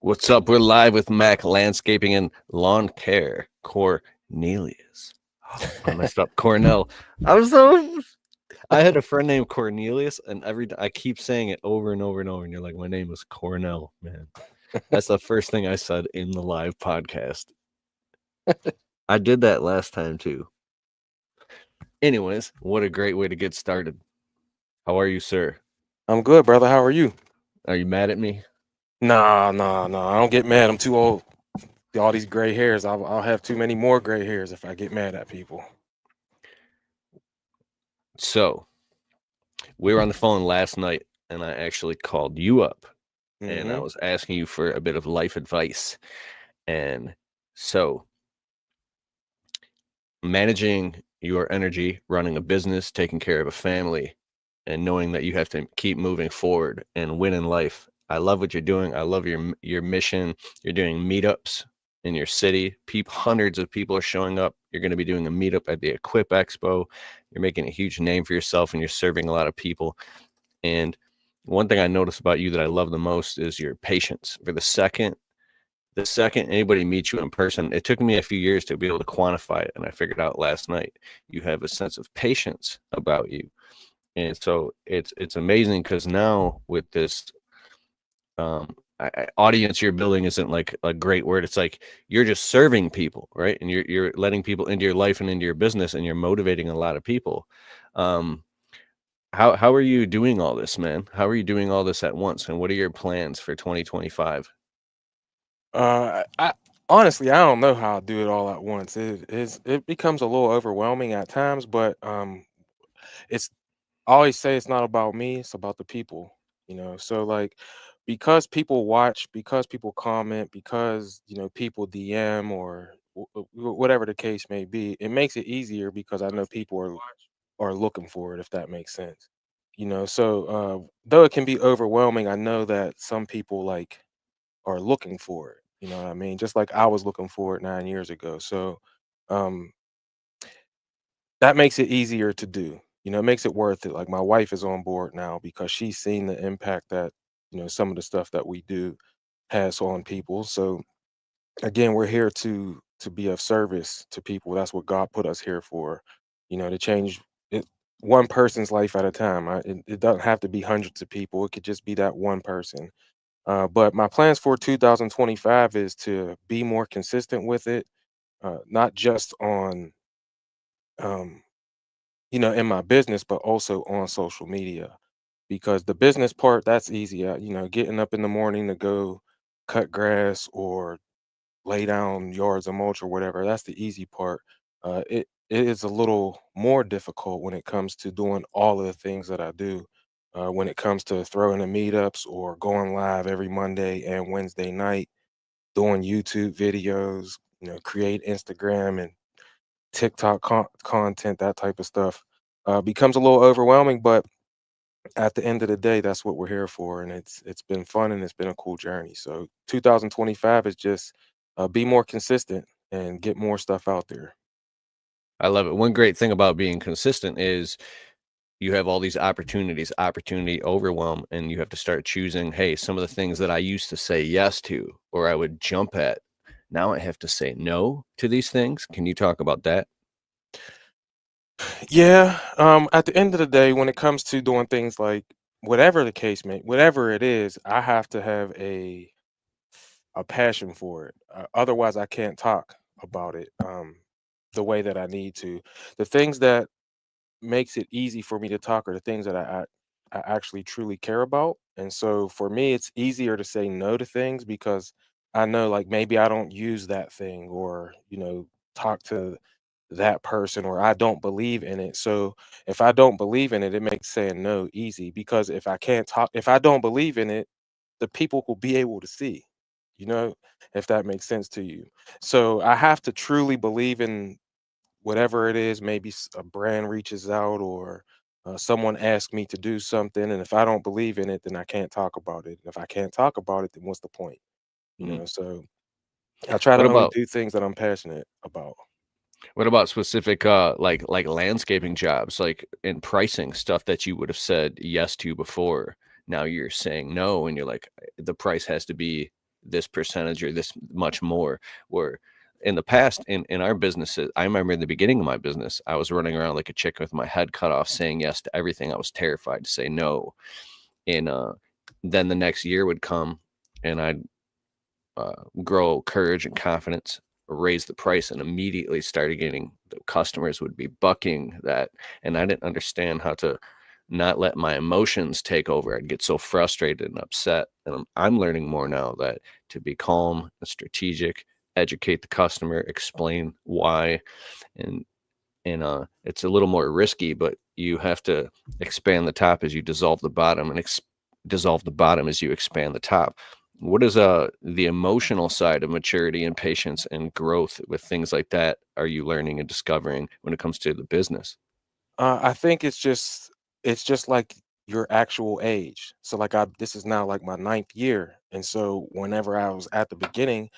What's up? We're live with MACK Landscaping and Lawn Care. Cornelius. I messed up. Cornell. I had a friend named Cornelius, and I keep saying it over and over and over, and you're like, my name is Cornell, man. That's the first thing I said in the live podcast. I did that last time too. Anyways, what a great way to get started. How are you, sir? I'm good, brother. How are you? Are you mad at me? Nah. I don't get mad. I'm too old. All these gray hairs. I'll have too many more gray hairs if I get mad at people. So, we were on the phone last night, and I actually called you up, and I Mm-hmm. was asking you for a bit of life advice. And so, managing your energy, running a business, taking care of a family, and knowing that you have to keep moving forward and win in life. I love what you're doing. I love your mission. You're doing meetups in your city. Hundreds of people are showing up. You're going to be doing a meetup at the Equip Expo. You're making a huge name for yourself, and you're serving a lot of people. And one thing I notice about you that I love the most is your patience. For the second anybody meets you in person, it took me a few years to be able to quantify it, and I figured out last night. You have a sense of patience about you, and so it's amazing because now with this audience you're building isn't like a great word. It's like you're just serving people, right? And you're letting people into your life and into your business, and you're motivating a lot of people. Um, how are you doing all this, man? How are you doing all this at once? And what are your plans for 2025? I honestly I don't know how I do it all at once. It becomes a little overwhelming at times, but it's I always say it's not about me. It's about the people. So like because people watch, because people comment, because people DM or whatever the case may be, it makes it easier because I know people are looking for it. If that makes sense. So though it can be overwhelming, I know that some people like are looking for it. You know what I mean? Just like I was looking for it 9 years ago. So um that makes it easier to do. It makes it worth it. Like my wife is on board now because she's seen the impact that some of the stuff that we do has on people. So again, we're here to be of service to people. That's what God put us here for. To change it one person's life at a time. It doesn't have to be hundreds of people. It could just be that one person. But my plans for 2025 is to be more consistent with it, not just on, um, in my business, but also on social media. Because the business part, that's easy. Getting up in the morning to go cut grass or lay down yards of mulch or whatever, that's the easy part. It is a little more difficult when it comes to doing all of the things that I do. When it comes to throwing the meetups or going live every Monday and Wednesday night, doing YouTube videos, create Instagram and TikTok content, that type of stuff, becomes a little overwhelming. But at the end of the day, that's what we're here for, and it's been fun and it's been a cool journey. So 2025 is just be more consistent and get more stuff out there. I love it. One great thing about being consistent is you have all these opportunity overwhelm, and you have to start choosing, hey, some of the things that I used to say yes to or I would jump at, now I have to say no to these things. Can you talk about that? Yeah. At the end of the day, when it comes to doing things like whatever the case may, whatever it is, I have to have a passion for it. Otherwise, I can't talk about it the way that I need to. The things that makes it easy for me to talk are the things that I actually truly care about. And so for me, it's easier to say no to things because I know like maybe I don't use that thing or, talk to that person or I don't believe in it. So if I don't believe in it, it makes saying no easy because if I don't believe in it, the people will be able to see, you know, if that makes sense to you. So I have to truly believe in whatever it is. Maybe a brand reaches out or someone asks me to do something. And if I don't believe in it, then I can't talk about it. If I can't talk about it, then what's the point? Mhm. So I try What to only about do things that I'm passionate about. specific like landscaping jobs, like in pricing stuff that you would have said yes to before? Now you're saying no, and you're like, the price has to be this percentage or this much more. Where in the past, in our businesses, I remember in the beginning of my business, I was running around like a chicken with my head cut off, saying yes to everything. I was terrified to say no. And then the next year would come, and I'd grow courage and confidence, raise the price, and immediately started getting the customers would be bucking that. And I didn't understand how to not let my emotions take over. I'd get so frustrated and upset. And I'm learning more now that to be calm and strategic, educate the customer, explain why, and it's a little more risky, but you have to expand the top as you dissolve the bottom, and dissolve the bottom as you expand the top. What is the emotional side of maturity and patience and growth with things like that are you learning and discovering when it comes to the business? I think it's just like your actual age. So like this is now like my ninth year, and so whenever I was at the beginning,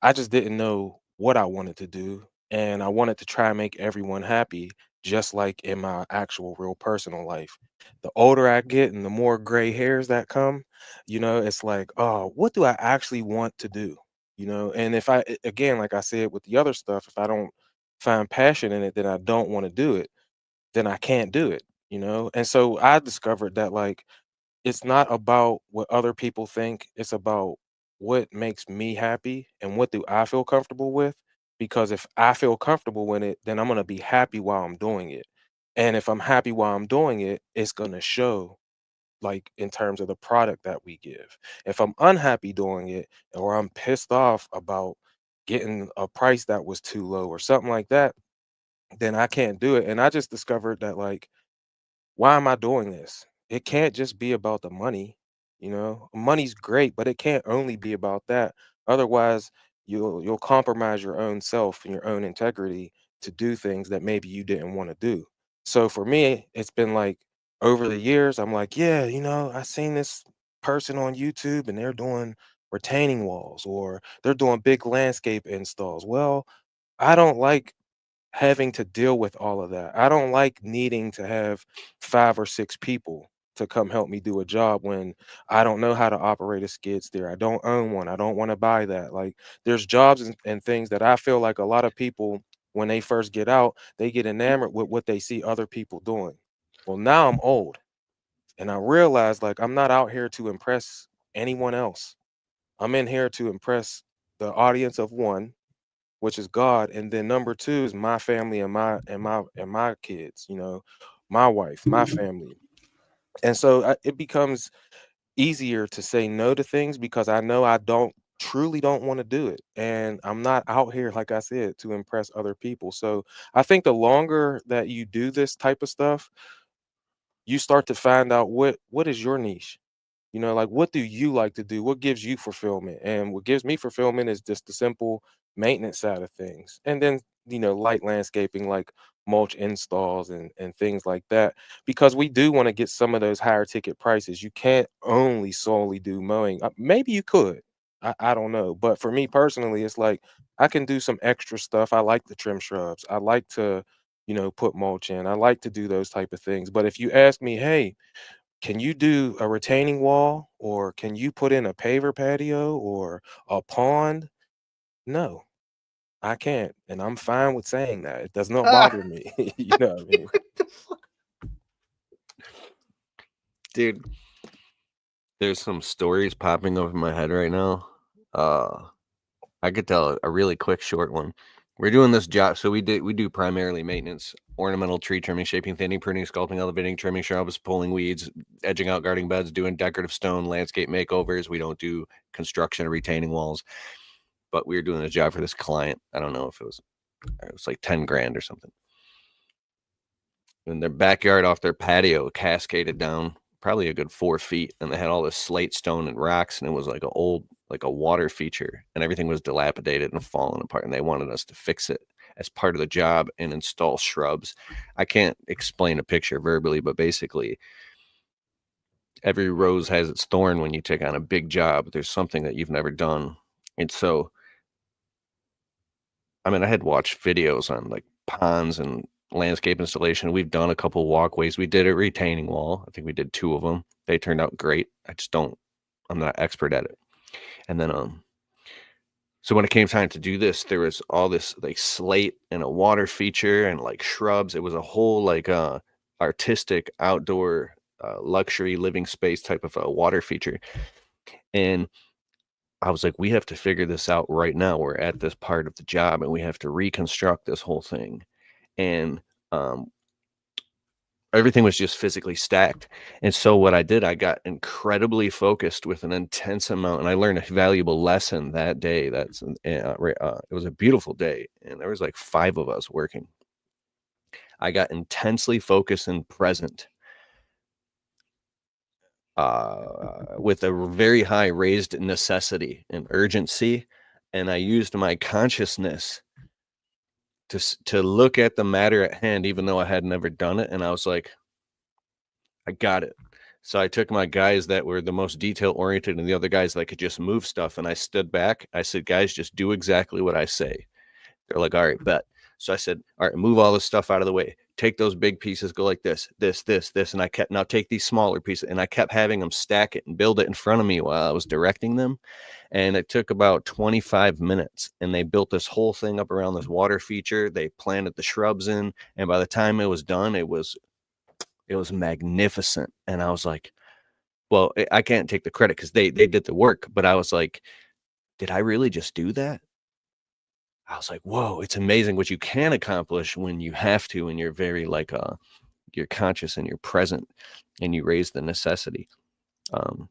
I just didn't know what I wanted to do, and I wanted to try and make everyone happy, just like in my actual real personal life. The older I get and the more gray hairs that come, it's like, oh, what do I actually want to do? And if again, like I said with the other stuff, if I don't find passion in it, then I don't want to do it, then I can't do it. And so I discovered that like it's not about what other people think. It's about what makes me happy and what do I feel comfortable with. Because if I feel comfortable with it, then I'm going to be happy while I'm doing it. And if I'm happy while I'm doing it, it's going to show like in terms of the product that we give. If I'm unhappy doing it or I'm pissed off about getting a price that was too low or something like that, then I can't do it. And I just discovered that like why am I doing this? It can't just be about the money. Money's great, but it can't only be about that. Otherwise, you'll compromise your own self and your own integrity to do things that maybe you didn't want to do. So for me, it's been like over the years, I'm like, yeah, I seen this person on YouTube and they're doing retaining walls or they're doing big landscape installs. Well, I don't like having to deal with all of that. I don't like needing to have 5 or 6 people to come help me do a job when I don't know how to operate a skid steer. I don't own one. I don't want to buy that. Like there's jobs and things that I feel like a lot of people when they first get out, they get enamored with what they see other people doing. Well, now I'm old and I realize like I'm not out here to impress anyone else. I'm in here to impress the audience of one, which is God, and then number 2 is my family and my kids, my wife, my family. And so it becomes easier to say no to things because I know I don't want to do it. And I'm not out here, like I said, to impress other people. So I think the longer that you do this type of stuff, you start to find out what is your niche. Like what do you like to do? What gives you fulfillment? And what gives me fulfillment is just the simple maintenance side of things. And then, light landscaping like mulch installs and things like that. Because we do want to get some of those higher ticket prices. You can't only solely do mowing. Maybe you could. I don't know. But for me personally, it's like I can do some extra stuff. I like to trim shrubs. I like to, put mulch in. I like to do those type of things. But if you ask me, hey, can you do a retaining wall or can you put in a paver patio or a pond? No, I can't. And I'm fine with saying that. It does not Ah, bother me. You know what I mean? dude, there's some stories popping up in my head right now. Uh, I could tell a really quick, short one. We're doing this job, so we do primarily maintenance, ornamental tree trimming, shaping, thinning, pruning, sculpting, elevating, trimming shrubs, pulling weeds, edging out garden beds, doing decorative stone, landscape makeovers. We don't do construction or retaining walls, but we were doing a job for this client. I don't know if it was like 10 grand or something. And their backyard off their patio cascaded down probably a good 4 feet, and they had all this slate stone and rocks, and it was like a old like a water feature, and everything was dilapidated and falling apart, and they wanted us to fix it as part of the job and install shrubs. I can't explain a picture verbally, but basically every rose has its thorn when you take on a big job. There's something that you've never done. And so I mean, I had watched videos on like ponds and landscape installation. We've done a couple walkways. We did a retaining wall. I think we did two of them. They turned out great. I'm not expert at it. And then So when it came time to do this, there was all this like slate and a water feature and like shrubs. It was a whole like artistic outdoor luxury living space type of a water feature. And I was like, we have to figure this out right now. We're at this part of the job and we have to reconstruct this whole thing. And um, everything was just physically stacked. And so what I did, I got incredibly focused with an intense amount, and I learned a valuable lesson that day. It was a beautiful day, and there was like 5 of us working. I got intensely focused and present, with a very high raised necessity and urgency, and I used my consciousness to look at the matter at hand, even though I had never done it, and I was like, I got it. So I took my guys that were the most detail oriented and the other guys that could just move stuff. And I stood back. I said, guys, just do exactly what I say. They're like, all right, bet. So I said, all right, move all this stuff out of the way. Take those big pieces, go like this. And I kept, now take these smaller pieces. And I kept having them stack it and build it in front of me while I was directing them. And it took about 25 minutes. And they built this whole thing up around this water feature. They planted the shrubs in. And by the time it was done, it was magnificent. And I was like, well, I can't take the credit because they did the work, but I was like, did I really just do that? I was like, whoa, it's amazing what you can accomplish when you have to, and you're very like you're conscious and you're present and you raise the necessity. Um,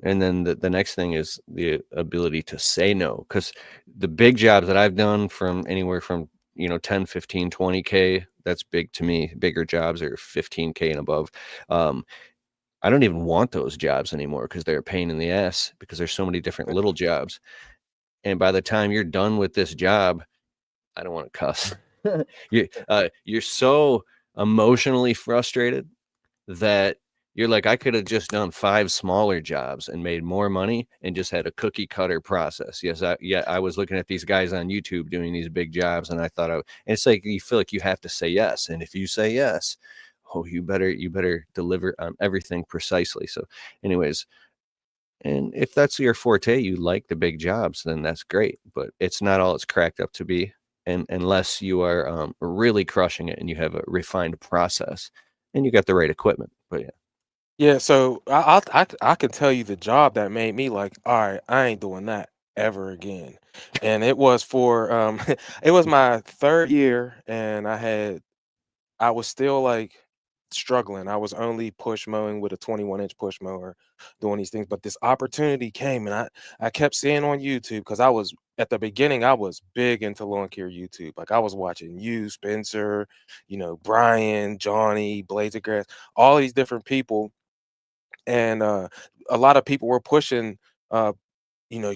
and then the next thing is the ability to say no, because the big jobs that I've done, from anywhere from 10, 15, 20K, that's big to me. Bigger jobs are 15K and above. um, I don't even want those jobs anymore because they're a pain in the ass, because there's so many different little jobs. And by the time you're done with this job, I don't want to cuss. You're so emotionally frustrated that you're like, I could have just done 5 smaller jobs and made more money and just had a cookie cutter process. I was looking at these guys on YouTube doing these big jobs, and I thought, and it's like you feel like you have to say yes, and if you say yes, oh, you better deliver on everything precisely. So, anyways, and if that's your forte, you like the big jobs, then that's great. But it's not all it's cracked up to be, and unless you are really crushing it and you have a refined process and you got the right equipment. But yeah. Yeah, so I can tell you the job that made me like, all right, I ain't doing that ever again. And it was for it was my third year, and I was still like struggling. I was only push mowing with a 21-inch push mower, doing these things. But this opportunity came, and I kept seeing on YouTube, because I was at the beginning, I was big into lawn care YouTube. Like I was watching you, Spencer, Brian, Johnny, Blades of Grass, all these different people. And a lot of people were pushing, uh,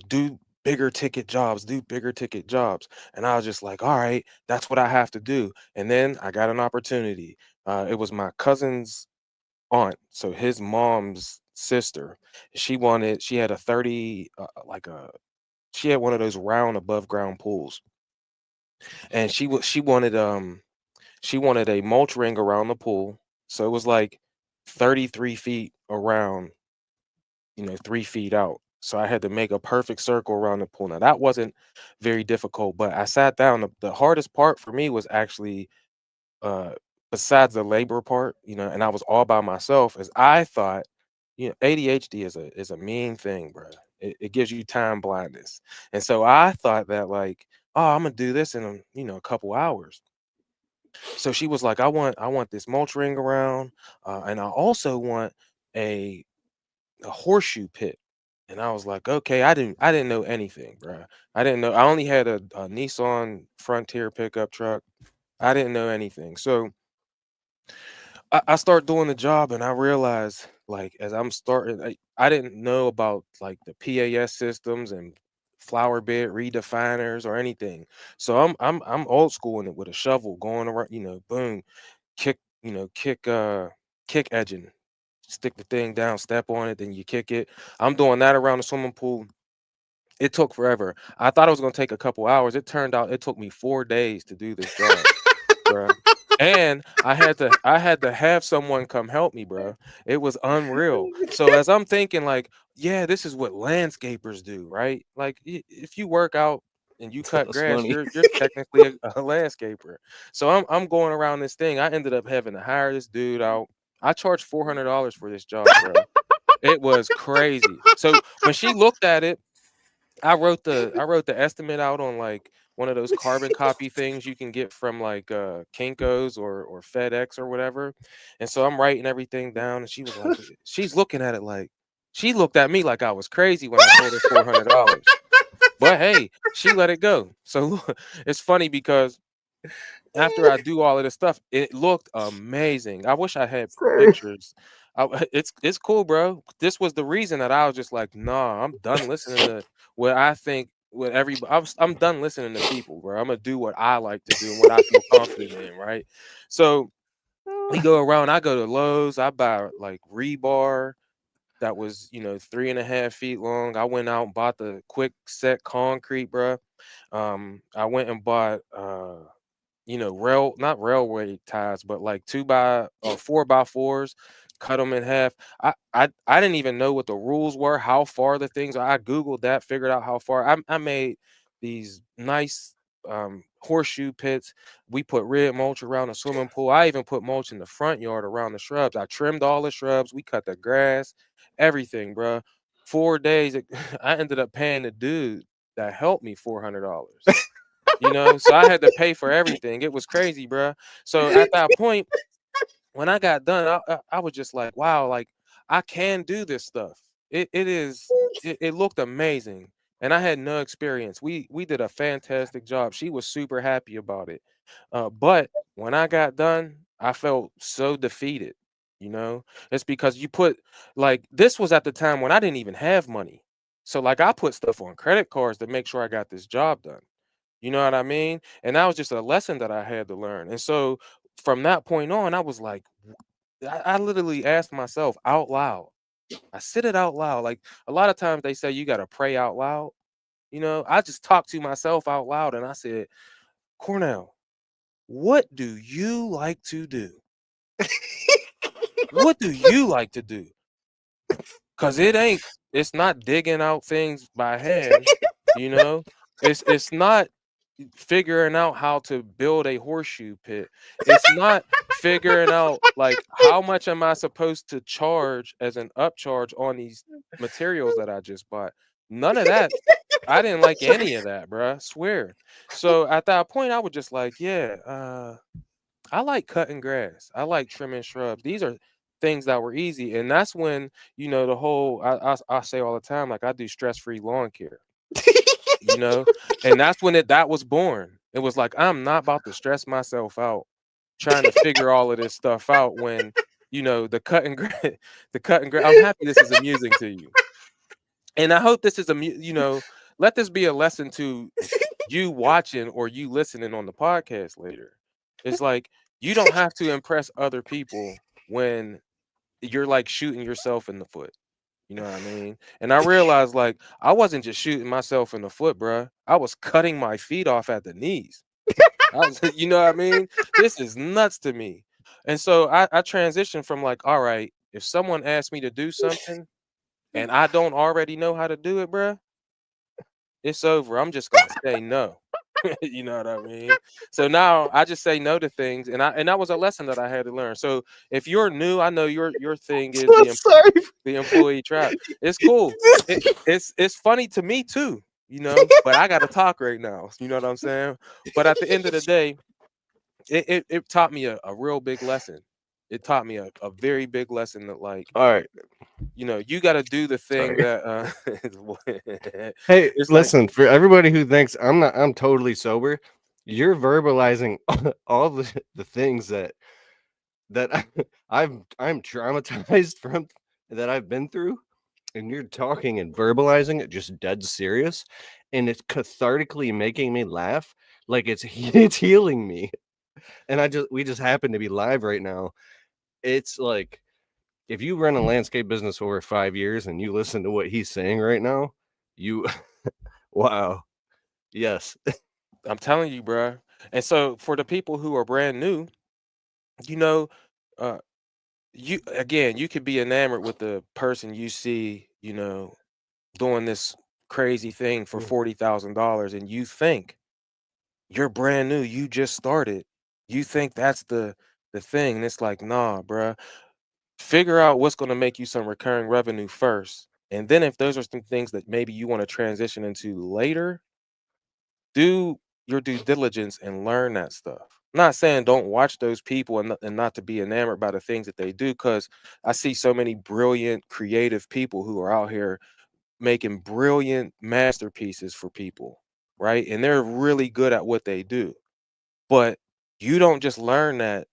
do bigger ticket jobs, do bigger ticket jobs. And I was just like, all right, that's what I have to do. And then I got an opportunity. It was my cousin's aunt, so his mom's sister. She had a 30, she had one of those round above ground pools. And she wanted a mulch ring around the pool. So it was like 33 feet around, 3 feet out. So I had to make a perfect circle around the pool. Now that wasn't very difficult, but I sat down. The hardest part for me was actually, uh, besides the labor part, and I was all by myself, as I thought, ADHD is a mean thing, bro. It gives you time blindness, and so I thought that like, oh, I'm gonna do this in a couple hours. So she was like, I want this mulch ring around, and I also want a a horseshoe pit. And I was like, okay, I didn't know anything, bro. I didn't know. I only had a Nissan Frontier pickup truck. I didn't know anything. So I start doing the job, and I realized, like, as I'm starting, I didn't know about like the PAS systems and flower bed redefiners or anything. So I'm old school in it with a shovel going around, boom, kick, kick edging, stick the thing down, step on it, then you kick it. I'm doing that around the swimming pool. It took forever. I thought it was gonna take a couple hours. It turned out it took me 4 days to do this job, bruh. And I had to have someone come help me, bro. It was unreal. So as I'm thinking, like, yeah, this is what landscapers do, right? Like, if you work out and you cut That's grass, funny. you're technically a landscaper. So I'm going around this thing. I ended up having to hire this dude out. I charged $400 for this job, bro. It was crazy. So when she looked at it, I wrote the estimate out on like one of those carbon copy things you can get from like Kinko's or FedEx or whatever. And so I'm writing everything down and she was like she's looking at it like she looked at me like I was crazy when I told her $400. But hey, she let it go. So it's funny because after I do all of this stuff, it looked amazing. I wish I had Sir. pictures. It's cool, bro. This was the reason that I was just like, nah, I'm done listening to what I think. What everybody, I'm done listening to people, bro. I'm gonna do what I like to do and what I feel confident in, right? So we go around. I go to Lowe's. I buy like rebar that was 3.5 feet long. I went out and bought the quick set concrete, bro. I went and bought not railway ties, but like 4x4s, cut them in half. I didn't even know what the rules were, how far the things are. I Googled that, figured out how far. I made these nice horseshoe pits. We put red mulch around the swimming pool. I even put mulch in the front yard around the shrubs. I trimmed all the shrubs. We cut the grass, everything, bruh. 4 days, I ended up paying the dude that helped me $400. So I had to pay for everything. It was crazy, bruh. So at that point, when I got done, I was just like, wow, like I can do this stuff. It looked amazing. And I had no experience. We did a fantastic job. She was super happy about it. But when I got done, I felt so defeated. It's because you put like this was at the time when I didn't even have money. So like I put stuff on credit cards to make sure I got this job done. You know what I mean? And that was just a lesson that I had to learn. And so from that point on, I was like, I literally asked myself out loud. I said it out loud. Like a lot of times they say you got to pray out loud. I just talked to myself out loud and I said, Cornell, what do you like to do? What do you like to do? Cause it's not digging out things by hand, you know. It's not figuring out how to build a horseshoe pit. It's not figuring out like how much am I supposed to charge as an upcharge on these materials that I just bought. None of that. I didn't like any of that, bruh. Swear. So at that point, I was just like, yeah, I like cutting grass. I like trimming shrubs. These are things that were easy. And that's when, the whole I say all the time, like I do stress-free lawn care, you know, and that's when that was born. It was like I'm not about to stress myself out trying to figure all of this stuff out when, the cutting grass, the cutting grass. I'm happy this is amusing to you. And I hope this is let this be a lesson to you watching or you listening on the podcast later. It's like you don't have to impress other people when you're like shooting yourself in the foot. You know what I mean? And I realized like I wasn't just shooting myself in the foot, bruh. I was cutting my feet off at the knees. You know what I mean? This is nuts to me. And so I transitioned from like, all right, if someone asks me to do something and I don't already know how to do it, bruh, it's over. I'm just gonna say no. You know what I mean? So now I just say no to things, and that was a lesson that I had to learn. So if you're new, I know your thing is I'm sorry. the employee trap. It's cool. It's funny to me too, but I got to talk right now. You know what I'm saying? But at the end of the day, it taught me a real big lesson. It taught me a very big lesson that like All right. you got to do the thing Sorry. that Hey, it's like listen, for everybody who thinks I'm totally sober, you're verbalizing all the things that I'm traumatized from that I've been through, and you're talking and verbalizing it just dead serious, and it's cathartically making me laugh like it's it's healing me. And we just happen to be live right now. It's like if you run a landscape business over 5 years and you listen to what he's saying right now, you wow. Yes. I'm telling you, bruh. And so for the people who are brand new, you know, uh, you again, you could be enamored with the person you see, doing this crazy thing for Mm. $40,000, and you think you're brand new, you just started. You think that's the thing. And it's like, nah, bruh. Figure out what's going to make you some recurring revenue first. And then if those are some things that maybe you want to transition into later, do your due diligence and learn that stuff. I'm not saying don't watch those people and not to be enamored by the things that they do, because I see so many brilliant, creative people who are out here making brilliant masterpieces for people, right? And they're really good at what they do. But you don't just learn that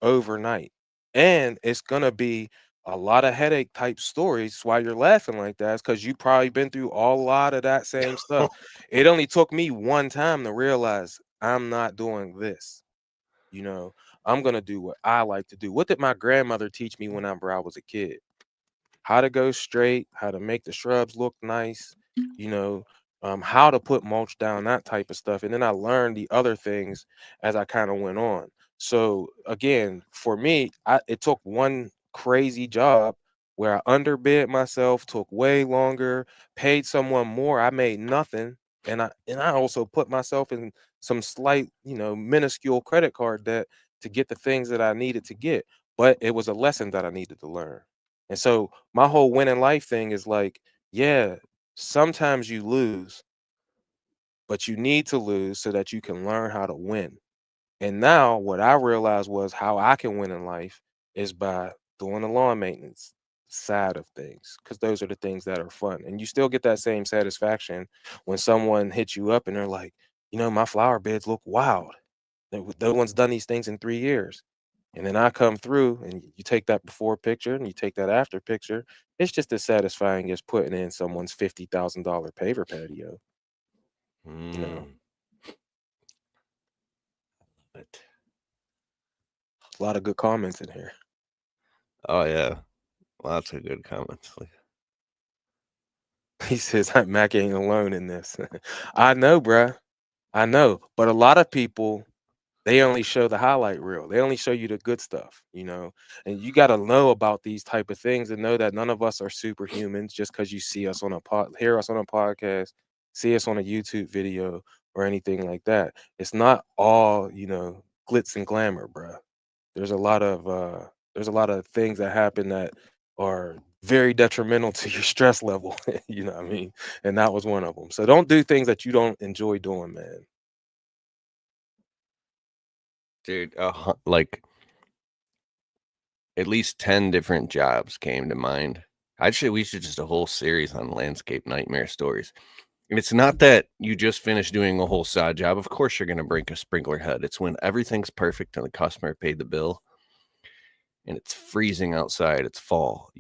overnight. And it's gonna be a lot of headache type stories. Why you're laughing like that is because you probably been through a lot of that same stuff. It only took me one time to realize I'm not doing this. You know, I'm gonna do what I like to do. What did my grandmother teach me whenever I was a kid? How to go straight, how to make the shrubs look nice, you know, how to put mulch down, that type of stuff. And then I learned the other things as I kind of went on. So again, for me, it took one crazy job where I underbid myself, took way longer, paid someone more, I made nothing. And I also put myself in some slight, minuscule credit card debt to get the things that I needed to get. But it was a lesson that I needed to learn. And so my whole win in life thing is like, yeah, sometimes you lose, but you need to lose so that you can learn how to win. And now what I realized was how I can win in life is by doing the lawn maintenance side of things, because those are the things that are fun. And you still get that same satisfaction when someone hits you up and they're like, my flower beds look wild. No one's done these things in 3 years. And then I come through and you take that before picture and you take that after picture. It's just as satisfying as putting in someone's $50,000 paver patio. You know, Mm. But a lot of good comments in here. oh yeah, lots of good comments. He says, Mac ain't alone in this. I know, bruh. I know. But a lot of people, they only show the highlight reel. They only show you the good stuff, And you got to know about these type of things and know that none of us are superhumans just because you see us on hear us on a podcast, see us on a YouTube video or anything like that. It's not all, glitz and glamour, bruh. There's a lot of things that happen that are very detrimental to your stress level. You know what I mean? And that was one of them. So don't do things that you don't enjoy doing, man. Dude, like at least 10 different jobs came to mind. Actually, we should just a whole series on landscape nightmare stories. And it's not that you just finished doing a whole side job. Of course, you're going to break a sprinkler head. It's when everything's perfect and the customer paid the bill and it's freezing outside. It's fall.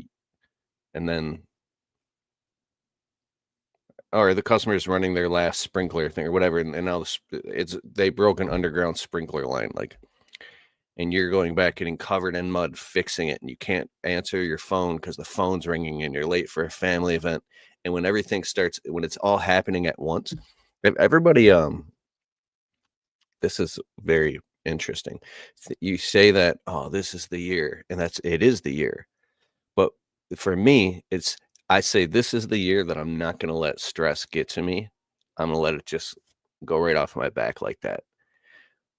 And then, or the customer's running their last sprinkler thing or whatever. And now they broke an underground sprinkler line. Like, and you're going back getting covered in mud fixing it and you can't answer your phone because the phone's ringing and you're late for a family event. And when everything starts, when it's all happening at once, everybody this is very interesting. You say that, oh, this is the year, and it is the year. But for me, I say this is the year that I'm not going to let stress get to me. I'm going to let it just go right off my back like that.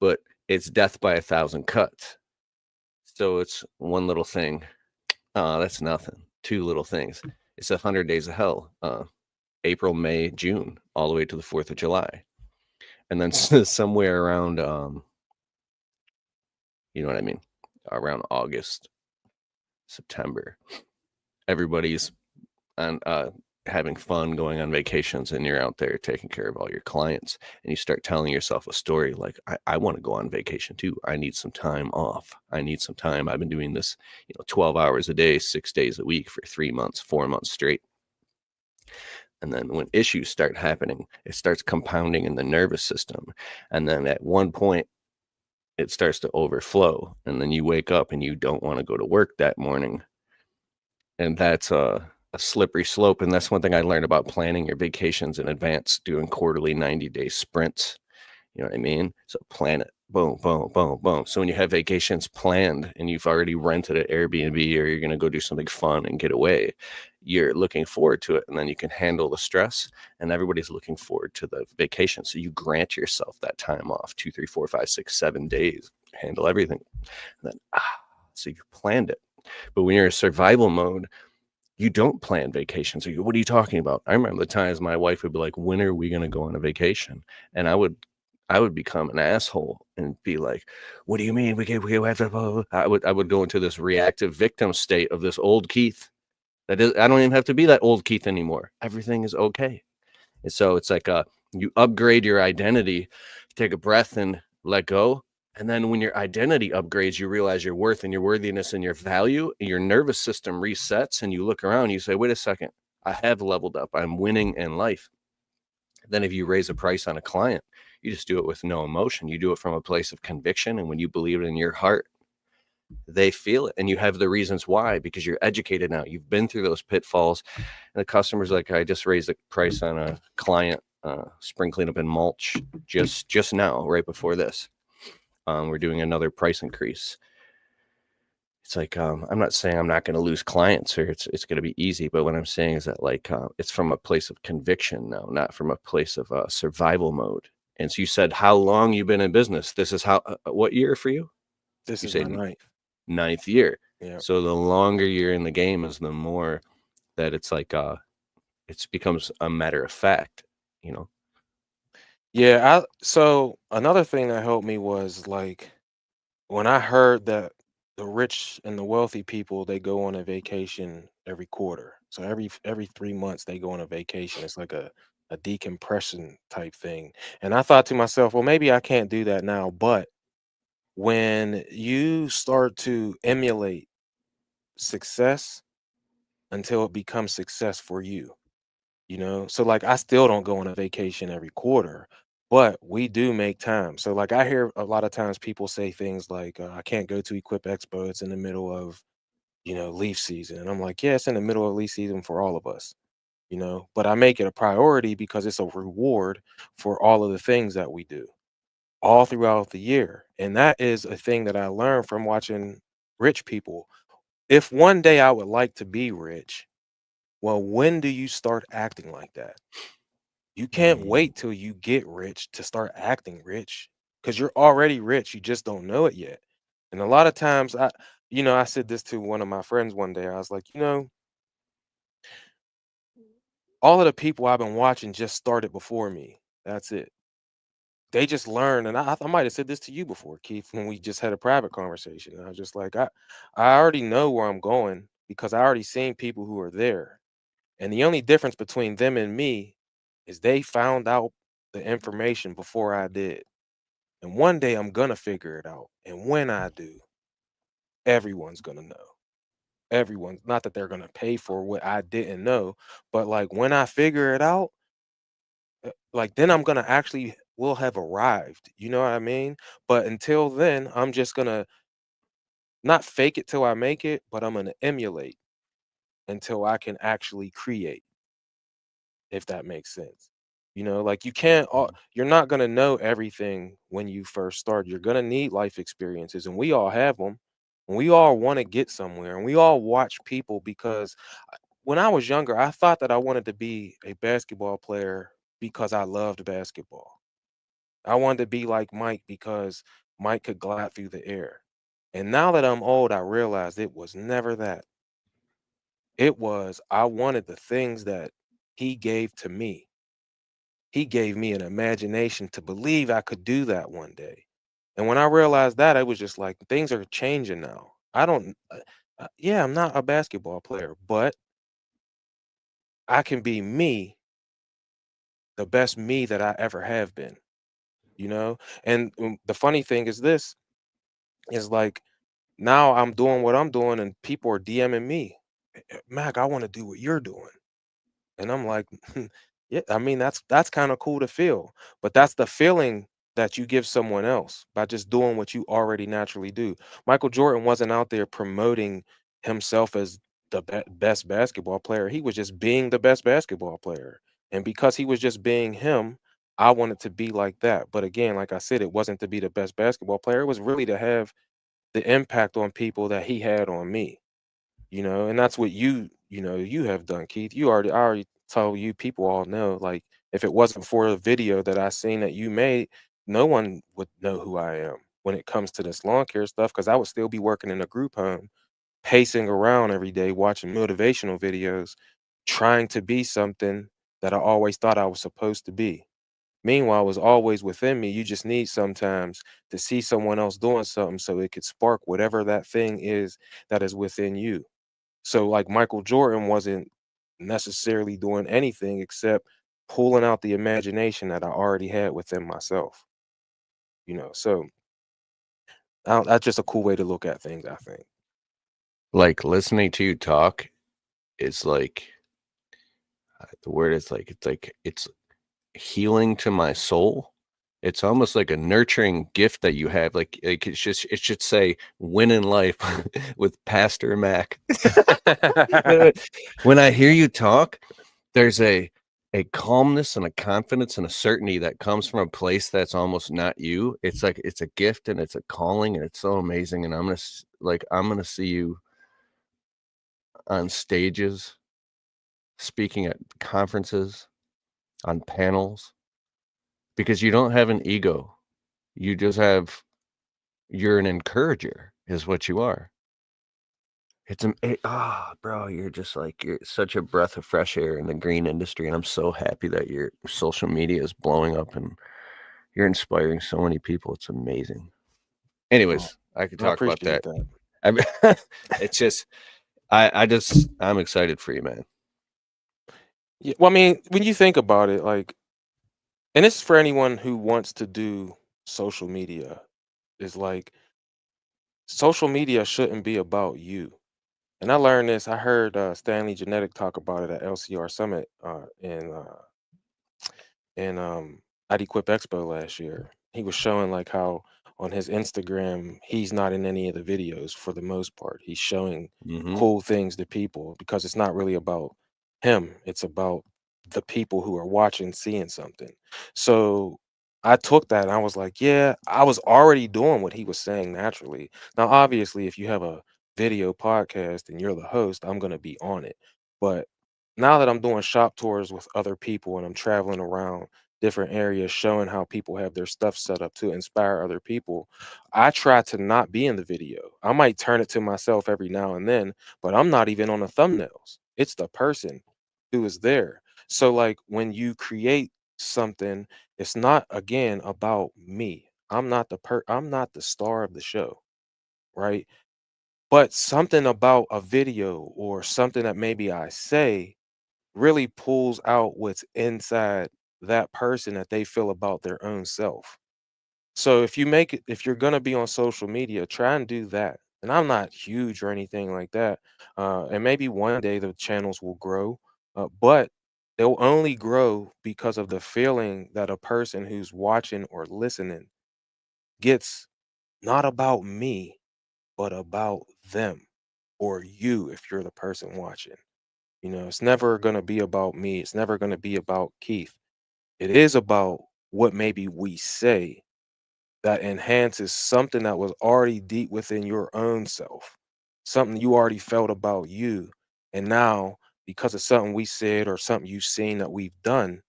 But it's death by 1,000 cuts. So it's one little thing. That's nothing. Two little things. It's 100 days of hell. April, May, June, all the way to the 4th of July. And then somewhere around you know what I mean? Around August, September. Everybody's on having fun, going on vacations, and you're out there taking care of all your clients. And you start telling yourself a story like, I want to go on vacation too. I need some time off. I need some time. I've been doing this, 12 hours a day, 6 days a week for 3 months, 4 months straight. And then when issues start happening, it starts compounding in the nervous system. And then at one point, it starts to overflow. And then you wake up and you don't want to go to work that morning. And that's a slippery slope. And that's one thing I learned about planning your vacations in advance, doing quarterly 90-day sprints. You know what I mean? So plan it boom, boom, boom, boom. So when you have vacations planned and you've already rented an Airbnb or you're going to go do something fun and get away, you're looking forward to it. And then you can handle the stress, and everybody's looking forward to the vacation. So you grant yourself that time off 2, 3, 4, 5, 6, 7 days, handle everything. And then, so you planned it. But when you're in survival mode, you don't plan vacations. What are you talking about? I remember the times my wife would be like, when are we going to go on a vacation? And I would become an asshole and be like, what do you mean? We have to, blah, blah, blah. I would go into this reactive victim state of this old Keith. That is, I don't even have to be that old Keith anymore. Everything is okay. And so it's like you upgrade your identity, take a breath and let go. And then when your identity upgrades, you realize your worth and your worthiness and your value, and your nervous system resets, and you look around, you say, wait a second, I have leveled up. I'm winning in life. Then if you raise a price on a client, you just do it with no emotion. You do it from a place of conviction. And when you believe it in your heart, they feel it. And you have the reasons why, because you're educated now. You've been through those pitfalls. And the customer's like, I just raised the price on a client, spring cleanup and mulch just now, right before this. We're doing another price increase. It's like, I'm not saying I'm not going to lose clients or it's going to be easy, but what I'm saying is that like it's from a place of conviction now, not from a place of survival mode. And so you said how long you've been in business. This is how what year for you? This You is say my ninth. ninth year. Yeah. So the longer you're in the game is the more that it's like it becomes a matter of fact, you know. Yeah, so another thing that helped me was like when I heard that the rich and the wealthy people they go on a vacation every quarter. So every 3 months they go on a vacation. It's like a decompression type thing. And I thought to myself, well, maybe I can't do that now. But when you start to emulate success until it becomes success for you, so like I still don't go on a vacation every quarter, but we do make time. So like I hear a lot of times people say things like I can't go to Equip Expo, it's in the middle of leaf season, and I'm like, yeah, it's in the middle of leaf season for all of us, but I make it a priority because it's a reward for all of the things that we do all throughout the year. And that is a thing that I learned from watching rich people. If one day I would like to be rich, well, when do you start acting like that? You can't Mm. wait till you get rich to start acting rich because you're already rich. You just don't know it yet. And a lot of times, I said this to one of my friends one day. I was like, all of the people I've been watching just started before me. That's it. They just learned, and I might have said this to you before, Keith, when we just had a private conversation. And I was just like, I already know where I'm going because I already seen people who are there. And the only difference between them and me is they found out the information before I did. And one day I'm gonna figure it out. And when I do, everyone's gonna know. Everyone, not that they're gonna pay for what I didn't know, but like when I figure it out, like then I'm gonna actually will have arrived. You know what I mean? But until then, I'm just gonna not fake it till I make it, but I'm gonna emulate until I can actually create, if that makes sense. Like you can't you're not going to know everything when you first start. You're going to need life experiences, and we all have them. And we all want to get somewhere, and we all watch people because when I was younger, I thought that I wanted to be a basketball player because I loved basketball. I wanted to be like Mike because Mike could glide through the air. And now that I'm old, I realized it was never that. It was I wanted the things that he gave to me. He gave me an imagination to believe I could do that one day. And when I realized that, I was just like, things are changing now. I don't, yeah, I'm not a basketball player, but I can be me, the best me that I ever have been, you know? And the funny thing is this is like, now I'm doing what I'm doing, and people are DMing me, Mac, I want to do what you're doing. And I'm like, yeah, I mean, that's kind of cool to feel. But that's the feeling that you give someone else by just doing what you already naturally do. Michael Jordan wasn't out there promoting himself as the best basketball player. He was just being the best basketball player. And because he was just being him, I wanted to be like that. But again, like I said, it wasn't to be the best basketball player. It was really to have the impact on people that he had on me, and that's what you have done, Keith. I already told you, people all know, like, if it wasn't for a video that I seen that you made, no one would know who I am when it comes to this lawn care stuff, because I would still be working in a group home, pacing around every day, watching motivational videos, trying to be something that I always thought I was supposed to be. Meanwhile, it was always within me. You just need sometimes to see someone else doing something so it could spark whatever that thing is that is within you. So, like, Michael Jordan wasn't necessarily doing anything except pulling out the imagination that I already had within myself. So that's just a cool way to look at things, I think. Like, listening to you talk is like, the word is like, it's healing to my soul. It's almost like a nurturing gift that you have. Like it should say "Win in Life" with Pastor Mac. When I hear you talk, there's a calmness and a confidence and a certainty that comes from a place that's almost not you. It's like it's a gift and it's a calling and it's so amazing. And I'm gonna see you on stages, speaking at conferences, on panels, because you don't have an ego. You just have you're an encourager is what you are. Bro, you're such a breath of fresh air in the green industry, and I'm so happy that your social media is blowing up and you're inspiring so many people. It's amazing. Well, Anyways, I could I talk about appreciate that. that. I mean, it's just I'm excited for you, man. Yeah, well, I mean, when you think about it, like, and this is for anyone who wants to do social media, is like, social media shouldn't be about you. And I learned this. I heard Stanley Genetic talk about it at LCR Summit in IDQuip Expo last year. He was showing, like, how on his Instagram he's not in any of the videos for the most part. He's showing Mhm. cool things to people because it's not really about him. It's about the people who are watching, seeing something. So I took that and I was like, yeah, I was already doing what he was saying naturally. Now, obviously, if you have a video podcast and you're the host, I'm going to be on it. But now that I'm doing shop tours with other people and I'm traveling around different areas showing how people have their stuff set up to inspire other people, I try to not be in the video. I might turn it to myself every now and then, but I'm not even on the thumbnails. It's the person who is there. So, like, when you create something, it's not, again, about me. I'm not the star of the show, right? But something about a video or something that maybe I say really pulls out what's inside that person that they feel about their own self. So if you're gonna be on social media, try and do that. And I'm not huge or anything like that. And maybe one day the channels will grow, but they'll only grow because of the feeling that a person who's watching or listening gets, not about me, but about them or you if you're the person watching. It's never going to be about me. It's never going to be about Keith. It is about what maybe we say that enhances something that was already deep within your own self, something you already felt about you. And now, because of something we said or something you've seen that we've done,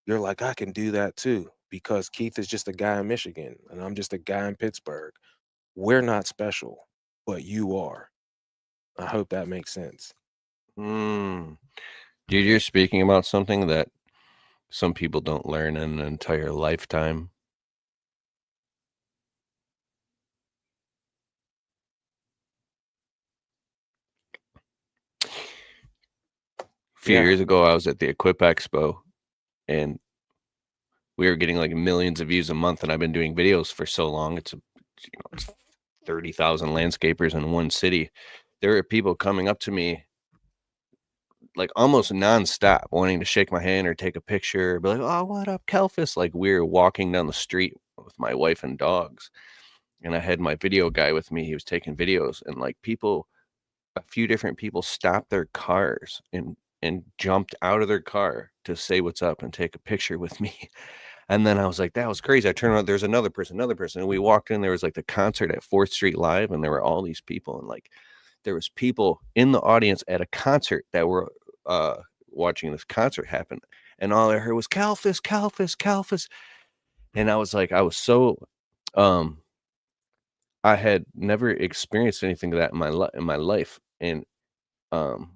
you're like, I can do that too. Because Keith is just a guy in Michigan and I'm just a guy in Pittsburgh. We're not special, but you are. I hope that makes sense. Mm. Dude, you're speaking about something that some people don't learn in an entire lifetime. A few Yeah. years ago, I was at the Equip Expo, and we were getting like millions of views a month, and I've been doing videos for so long. It's 30,000 landscapers in one city. There are people coming up to me like almost nonstop, wanting to shake my hand or take a picture, be like, "Oh, what up, Kalfas?" Like we were walking down the street with my wife and dogs, and I had my video guy with me. He was taking videos, and like a few different people stopped their cars and jumped out of their car to say what's up and take a picture with me. And then I was like, that was crazy. I turned around, there's another person. And we walked in, there was like the concert at 4th Street Live, and there were all these people. And like there was people in the audience at a concert that were uh watching this concert happen. And all I heard was Kalfas, Kalfas, Kalfas. And I was like, I was so um I had never experienced anything of that in my life. And um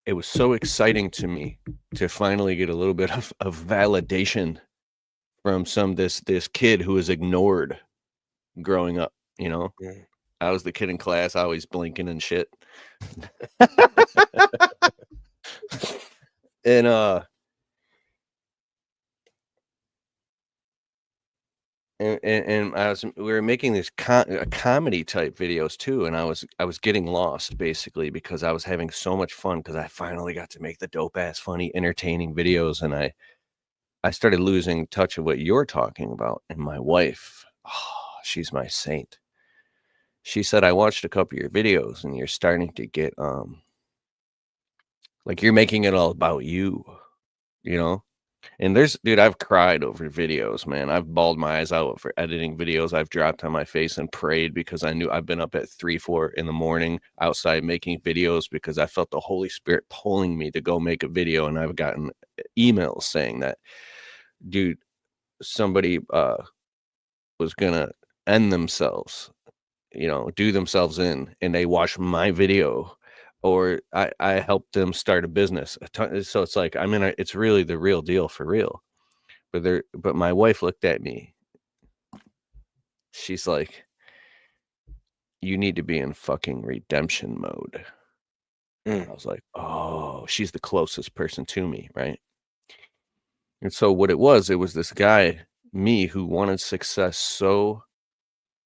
it was so exciting to me to finally get a little bit of validation from this kid who was ignored growing up, you know? Mm, I was the kid in class, always blinking and shit. And, and we were making these comedy type videos too, and I was getting lost basically because I was having so much fun because I finally got to make the dope ass, funny, entertaining videos, and I started losing touch of what you're talking about. And my wife, oh, she's my saint. She said, "I watched a couple of your videos, and you're starting to get like you're making it all about you, you know." And dude, I've cried over videos, man. I've bawled my eyes out for editing videos. I've dropped on my face and prayed because I knew I've been up at 3, 4 in the morning outside making videos because I felt the Holy Spirit pulling me to go make a video. And I've gotten emails saying that, dude, somebody was gonna end themselves, do themselves in, and they watch my video, or I helped them start a business. So it's like it's really the real deal for real. But my wife looked at me. She's like, "You need to be in fucking redemption mode." And mm, I was like, "Oh," she's the closest person to me, right? And so what it was this guy, me, who wanted success so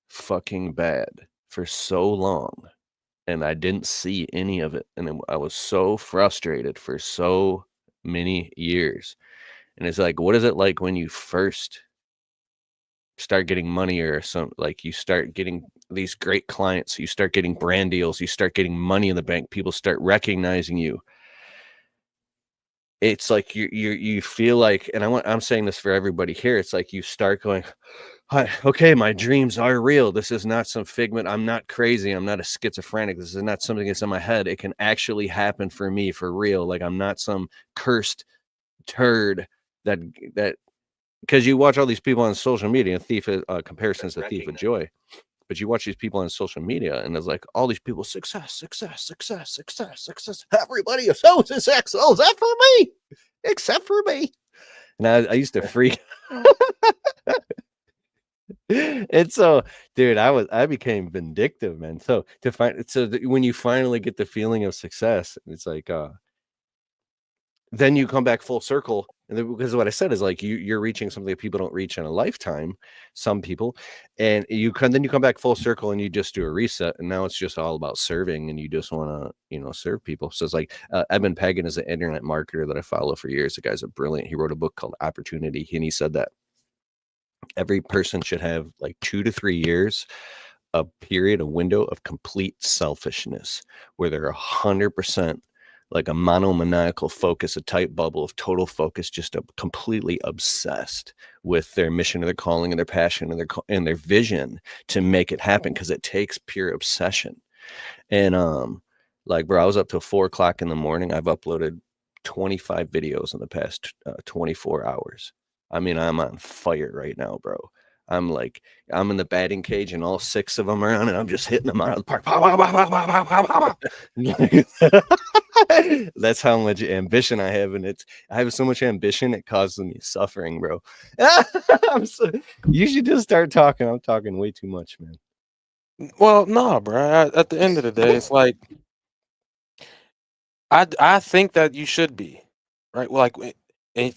fucking bad for so long, and I didn't see any of it, and I was so frustrated for so many years. And it's like, what is it like when you first start getting money, or like you start getting these great clients, you start getting brand deals, you start getting money in the bank, people start recognizing you. It's like you feel like, and I'm saying this for everybody here, it's like you start going, "Hi, okay, my dreams are real. This is not some figment. I'm not crazy. I'm not a schizophrenic. This is not something that's in my head. It can actually happen for me for real. Like I'm not some cursed turd that that because you watch all these people on social media, and comparisons to thief of joy. But you watch these people on social media, and there's like all these people, success, success, success, success, success. Everybody is so successful except for me, except for me. And I used to freak. And so, dude, I became vindictive, man. So when you finally get the feeling of success, it's like then you come back full circle. And because what I said is like you're reaching something that people don't reach in a lifetime, some people, and then you come back full circle and you just do a reset, and now it's just all about serving, and you just want to serve people. So it's like Eben Pagan is an internet marketer that I follow for years. The guy's a brilliant. He wrote a book called Opportunity, and he said that every person should have like 2 to 3 years, a period, a window of complete selfishness where they're 100% like a monomaniacal focus, a tight bubble of total focus, just completely obsessed with their mission, or their calling, and their passion, and their vision to make it happen, because it takes pure obsession. And like, bro, I was up till 4 o'clock in the morning. I've uploaded 25 videos in the past 24 hours. I mean, I'm on fire right now, bro. I'm like, I'm in the batting cage, and all 6 of them are on, and I'm just hitting them out of the park. Pow, pow, pow, pow, pow, pow, pow, pow. That's how much ambition I have, and I have so much ambition it causes me suffering, bro. You should just start talking. I'm talking way too much, man. well, nah, bro. At the end of the day, it's like I think that you should be, right? Well, like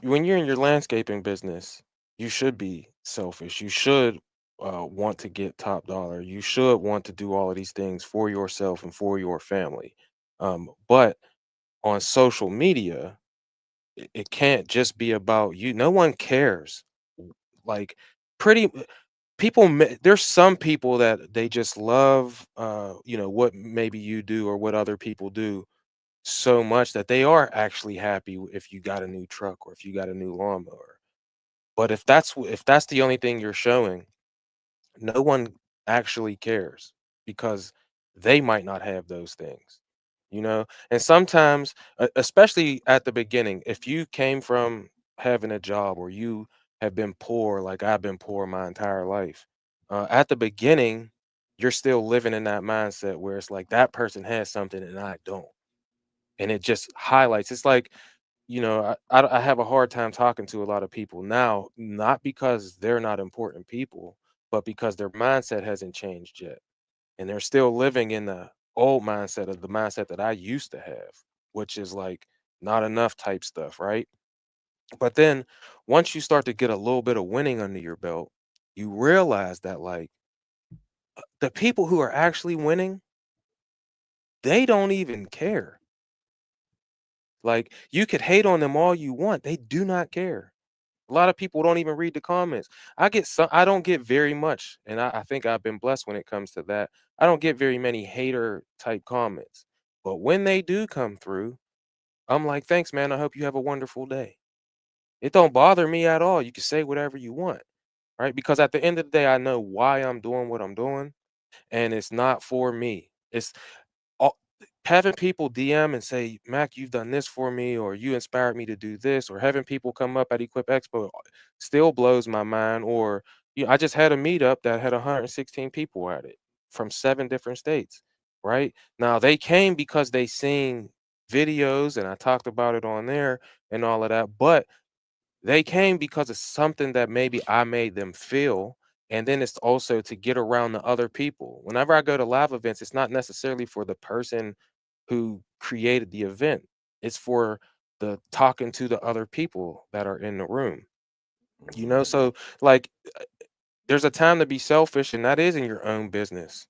when you're in your landscaping business, you should be selfish. You should want to get top dollar. You should want to do all of these things for yourself and for your family. But on social media, it can't just be about you. No one cares. Like pretty people there's some people that they just love what maybe you do or what other people do, so much that they are actually happy if you got a new truck or if you got a new lawnmower. But if that's the only thing you're showing, no one actually cares because they might not have those things, you know? And sometimes, especially at the beginning, if you came from having a job or you have been poor, like I've been poor my entire life, at the beginning, you're still living in that mindset where it's like that person has something and I don't. And it just highlights, it's like, I have a hard time talking to a lot of people now, not because they're not important people, but because their mindset hasn't changed yet. And they're still living in the old mindset of the mindset that I used to have, which is like not enough type stuff, right? But then once you start to get a little bit of winning under your belt, you realize that like the people who are actually winning, they don't even care. Like you could hate on them all you want, they do not care. A lot of people don't even read the comments. I don't get very much, and I think I've been blessed when it comes to that. I don't get very many hater type comments. But when they do come through, I'm like, thanks, man. I hope you have a wonderful day. It don't bother me at all. You can say whatever you want, right? Because at the end of the day, I know why I'm doing what I'm doing, and it's not for me. It's all having people DM and say, "Mac, you've done this for me," or "You inspired me to do this," or having people come up at Equip Expo still blows my mind. Or I just had a meetup that had 116 people at it from 7 different states. Right now, they came because they seen videos and I talked about it on there and all of that. But they came because of something that maybe I made them feel, and then it's also to get around the other people. Whenever I go to live events, it's not necessarily for the person who created the event. It's for the talking to the other people that are in the room. So like there's a time to be selfish, and that is in your own business,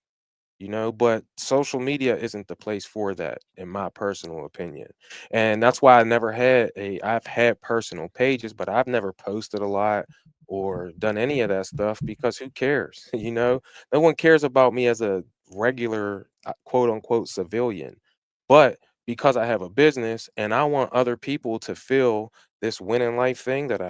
but social media isn't the place for that in my personal opinion. And that's why I've had personal pages, but I've never posted a lot or done any of that stuff because who cares? No one cares about me as a regular quote unquote civilian. But because I have a business and I want other people to feel this winning life thing that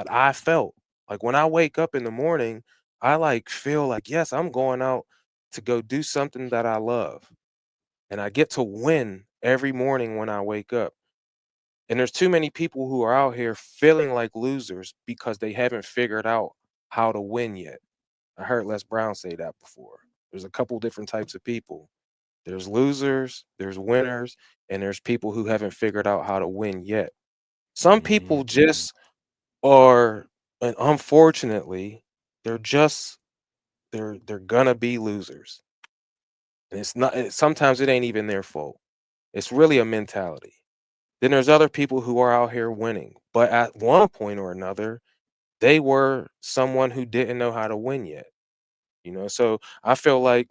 I felt. Like when I wake up in the morning, I like feel like yes, I'm going out to go do something that I love. And I get to win every morning when I wake up. And there's too many people who are out here feeling like losers because they haven't figured out how to win yet. I heard Les Brown say that before. There's a couple different types of people. There's losers, there's winners, and there's people who haven't figured out how to win yet. Some people Mm. just are, and unfortunately, they're just they're gonna be losers. And it's not sometimes it ain't even their fault. It's really a mentality. Then there's other people who are out here winning, but at one point or another, they were someone who didn't know how to win yet. So I feel like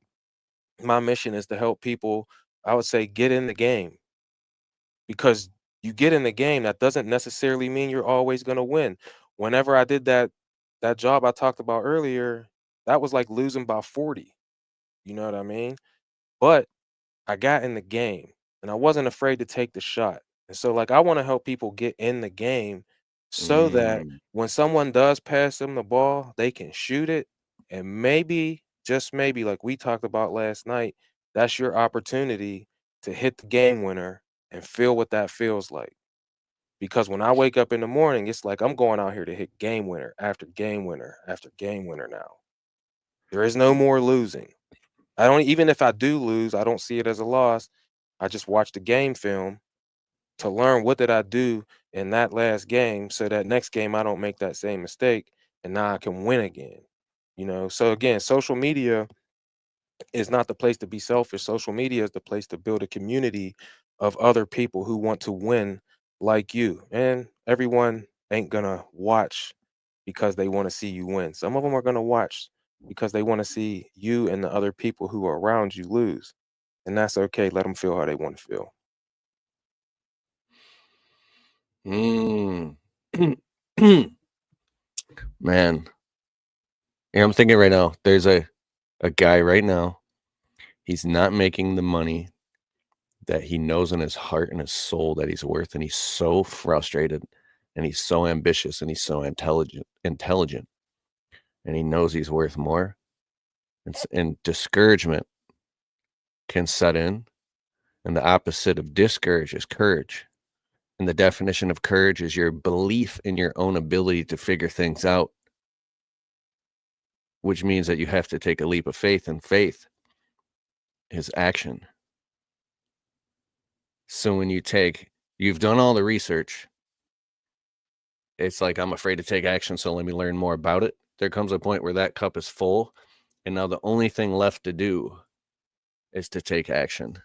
my mission is to help people, I would say, get in the game, because you get in the game, that doesn't necessarily mean you're always going to win. Whenever I did that job I talked about earlier, that was like losing by 40. You know what I mean? But I got in the game and I wasn't afraid to take the shot. And so, like, I want to help people get in the game so that Mm. when someone does pass them the ball, they can shoot it. And maybe, just maybe, like we talked about last night, that's your opportunity to hit the game winner and feel what that feels like. Because when I wake up in the morning, it's like I'm going out here to hit game winner after game winner after game winner now. There is no more losing. I don't even if I do lose, I don't see it as a loss. I just watch the game film to learn what did I do in that last game so that next game I don't make that same mistake and now I can win again. So again, social media is not the place to be selfish. Social media is the place to build a community of other people who want to win like you. And everyone ain't gonna watch because they want to see you win. Some of them are gonna watch because they want to see you and the other people who are around you lose. And that's okay. Let them feel how they want to feel. Mm. Man, I'm thinking right now, there's a guy right now, he's not making the money that he knows in his heart and his soul that he's worth, and he's so frustrated, and he's so ambitious, and he's so intelligent, and he knows he's worth more. And discouragement can set in, and the opposite of discourage is courage. And the definition of courage is your belief in your own ability to figure things out, which means that you have to take a leap of faith, and faith is action. So when you've done all the research, it's like, I'm afraid to take action, so let me learn more about it. There comes a point where that cup is full, and now the only thing left to do is to take action.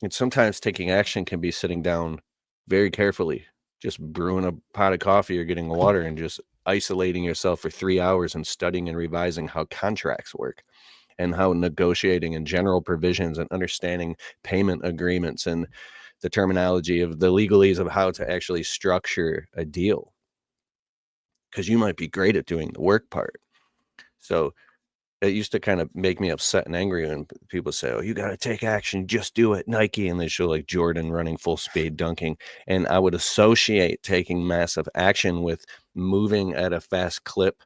And sometimes taking action can be sitting down very carefully, just brewing a pot of coffee or getting water and just isolating yourself for 3 hours and studying and revising how contracts work and how negotiating and general provisions and understanding payment agreements and the terminology of the legalese of how to actually structure a deal. Because you might be great at doing the work part. So it used to kind of make me upset and angry when people say, "Oh, you got to take action, just do it, Nike," and they show like Jordan running full speed dunking. And I would associate taking massive action with moving at a fast clip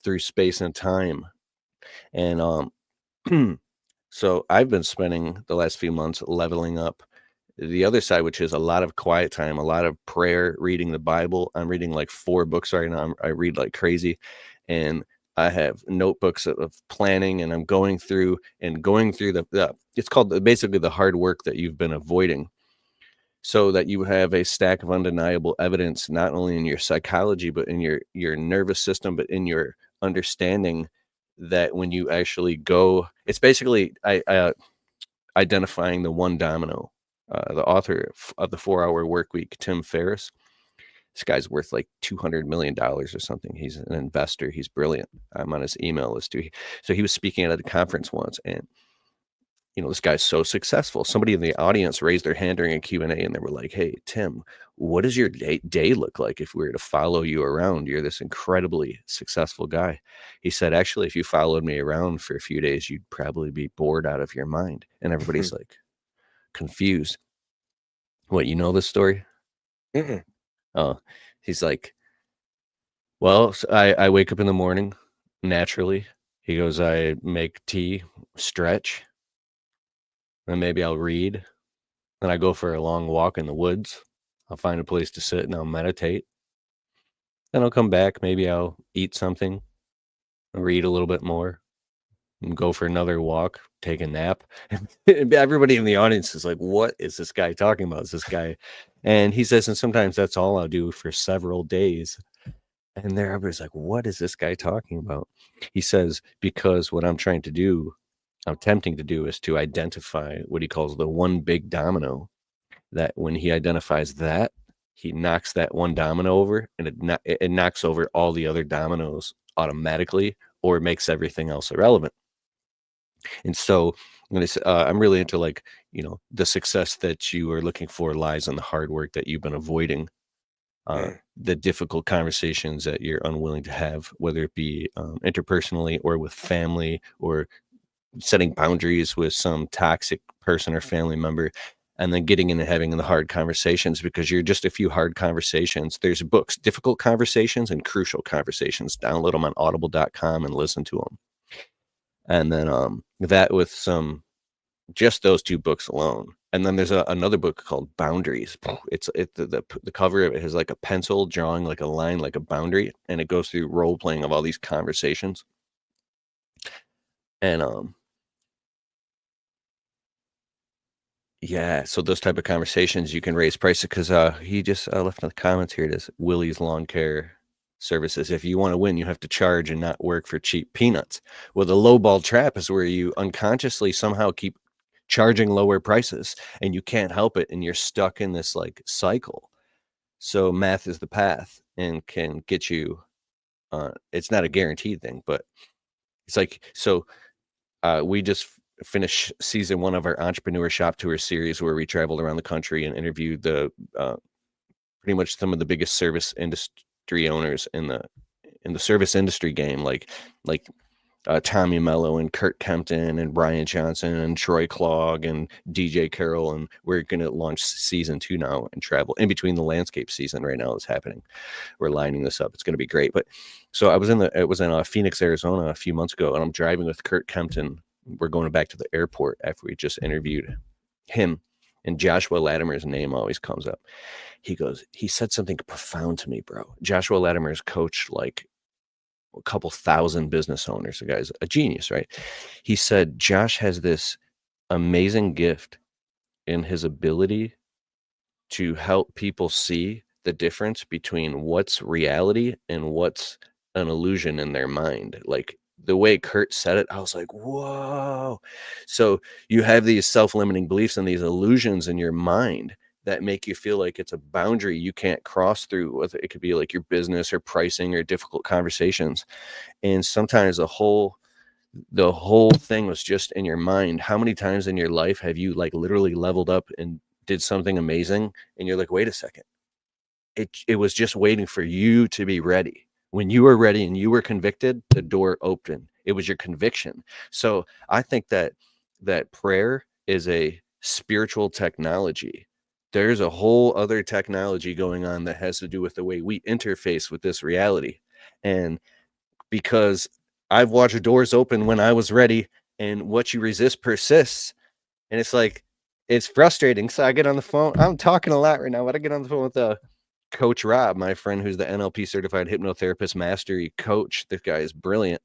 through space and time. And so I've been spending the last few months leveling up the other side, which is a lot of quiet time, a lot of prayer, reading the Bible. I'm reading like 4 books right now. I read like crazy, and I have notebooks of planning, and I'm going through the it's called basically the hard work that you've been avoiding, so that you have a stack of undeniable evidence, not only in your psychology, but in your nervous system, but in your understanding that when you actually go, it's basically identifying the one domino. The author of the 4-Hour Work Week, Tim Ferriss, this guy's worth like $200 million or something. He's an investor. He's brilliant. I'm on his email list too. So he was speaking at a conference once, and this guy's so successful. Somebody in the audience raised their hand during a Q&A, and they were like, "Hey, Tim, what does your day look like if we were to follow you around? You're this incredibly successful guy." He said, "Actually, if you followed me around for a few days, you'd probably be bored out of your mind." And everybody's like confused. What, you know this story? Mm-mm. Oh, he's like, "Well, I wake up in the morning naturally." He goes, "I make tea, stretch, and maybe I'll read. Then I go for a long walk in the woods. I'll find a place to sit and I'll meditate. Then I'll come back. Maybe I'll eat something, read a little bit more, and go for another walk, take a nap." And everybody in the audience is like, "What is this guy talking about? Is this guy?" And he says, "And sometimes that's all I'll do for several days." And there, everybody's like, "What is this guy talking about?" He says, "Because what I'm attempting to do is to identify what he calls the one big domino, that when he identifies that, he knocks that one domino over, and it knocks over all the other dominoes automatically, or it makes everything else irrelevant." And so I'm really into, like, the success that you are looking for lies in the hard work that you've been avoiding, Mm. the difficult conversations that you're unwilling to have, whether it be interpersonally or with family, or setting boundaries with some toxic person or family member, and then getting into having the hard conversations, because you're just a few hard conversations. There's books, Difficult Conversations and Crucial Conversations. Download them on audible.com and listen to them. And then that with just those 2 books alone. And then there's another book called Boundaries. The cover of it has like a pencil drawing like a line, like a boundary, and it goes through role playing of all these conversations. And yeah, so those type of conversations, you can raise prices, because he just left in the comments here. It is Willie's Lawn Care Services. If you want to win, you have to charge and not work for cheap peanuts. Well, the lowball trap is where you unconsciously somehow keep charging lower prices, and you can't help it, and you're stuck in this like cycle. So math is the path, and can get you. It's not a guaranteed thing, but it's like, so we just finished season 1 of our Entrepreneur Shop Tour series, where we traveled around the country and interviewed pretty much some of the biggest service industry owners in the service industry game, like Tommy Mello and Kurt Kempton and Brian Johnson and Troy Clogg and DJ Carroll, and we're going to launch season 2 now and travel in between the landscape season right now is happening. We're lining this up. It's going to be great. But so it was in Phoenix, Arizona a few months ago, and I'm driving with Kurt Kempton. We're going back to the airport after we just interviewed him, and Joshua Latimer's name always comes up. He said something profound to me, bro. Joshua Latimer's coached like a couple thousand business owners. The guy's a genius, right? He said Josh has this amazing gift in his ability to help people see the difference between what's reality and what's an illusion in their mind. Like the way Kurt said it, I was like, whoa. So you have these self-limiting beliefs and these illusions in your mind that make you feel like it's a boundary you can't cross through. Whether it could be like your business or pricing or difficult conversations. And sometimes the whole thing was just in your mind. How many times in your life have you like literally leveled up and did something amazing and you're like, wait a second, it was just waiting for you to be ready. When you were ready and you were convicted, the door opened. It was your conviction. So I think that prayer is a spiritual technology. There's a whole other technology going on that has to do with the way we interface with this reality. And because I've watched doors open when I was ready, and what you resist persists. And it's like, it's frustrating. So I get on the phone. I'm talking a lot right now, but I get on the phone with Coach Rob, my friend who's the NLP certified hypnotherapist mastery coach. This guy is brilliant.